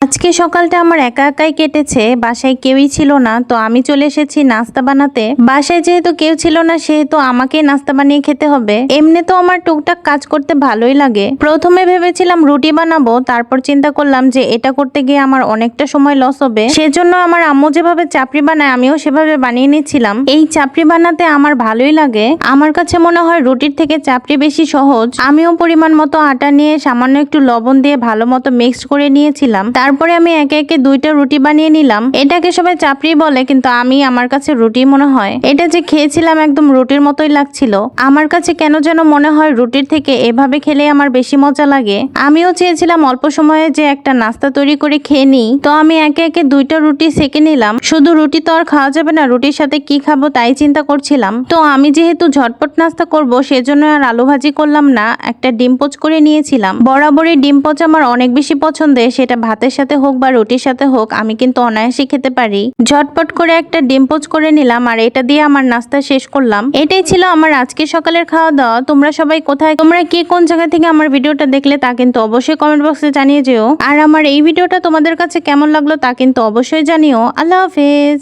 আজকে সকালটা আমার একা একাই কেটেছে, বাসায় কেউই ছিল না। তো আমি চলে এসেছি নাস্তা বানাতে। বাসায় যেহেতু কেউ ছিল না সেহেতু আমাকেই নাস্তা বানিয়ে খেতে হবে। এমনি তো আমার টুকটাক কাজ করতে ভালোই লাগে। প্রথমে ভেবেছিলাম রুটি বানাবো, তারপর চিন্তা করলাম যে এটা করতে গিয়ে আমার অনেকটা সময় লস হবে। সেজন্য আমার আম্মু যেভাবে চাপড়ি বানায় আমিও সেভাবে বানিয়ে নিচ্ছিলাম। এই চাপড়ি বানাতে আমার ভালোই লাগে। আমার কাছে মনে হয় রুটির থেকে চাপড়ি বেশি সহজ। আমিও পরিমাণ মতো আটা নিয়ে সামান্য একটু লবণ দিয়ে ভালো মতো মিক্সড করে নিয়েছিলাম। তারপরে আমি একে একে দুইটা রুটি বানিয়ে নিলাম। এটাকে সবাই চাপড়ি বলে, কিন্তু আমার কাছে রুটি মনে হয়। এটা যে খেয়েছিলাম একদম রুটির মতোই লাগছিল। আমার কাছে কেন যেন মনে হয় রুটির থেকে এভাবে খেলে আমার বেশি মজা লাগে। আমিও চেয়েছিলাম অল্প সময়ে যে একটা নাস্তা তৈরি করে খেয়ে নিই। তো আমি একে একে দুইটা রুটি সেকে নিলাম। শুধু রুটি তো আর খাওয়া যাবে না, রুটির সাথে কি খাবো তাই চিন্তা করছিলাম। তো আমি যেহেতু ঝটপট নাস্তা করব সেজন্য আর আলু ভাজি করলাম না, একটা ডিম পোচ করে নিয়েছিলাম। বরাবরই ডিম পোচ আমার অনেক বেশি পছন্দের, সেটা ভাতের সাথে হোক বা রুটির সাথে হোক আমি কিন্তু অনায়াসে খেতে পারি। ঝটপট করে একটা ডিম পোচ করে নিলাম আর এটা দিয়ে আমার নাস্তা শেষ করলাম। এটাই ছিল আমার আজকে সকালের খাওয়া দাওয়া। তোমরা সবাই কোথায়, তোমরা কে কোন জায়গা থেকে আমার ভিডিওটা দেখলে তা কিন্তু অবশ্যই কমেন্ট বক্সে জানিয়ে যেও। আর আমার এই ভিডিওটা তোমাদের কাছে কেমন লাগলো তা কিন্তু অবশ্যই জানিও। আল্লাহ হাফেজ।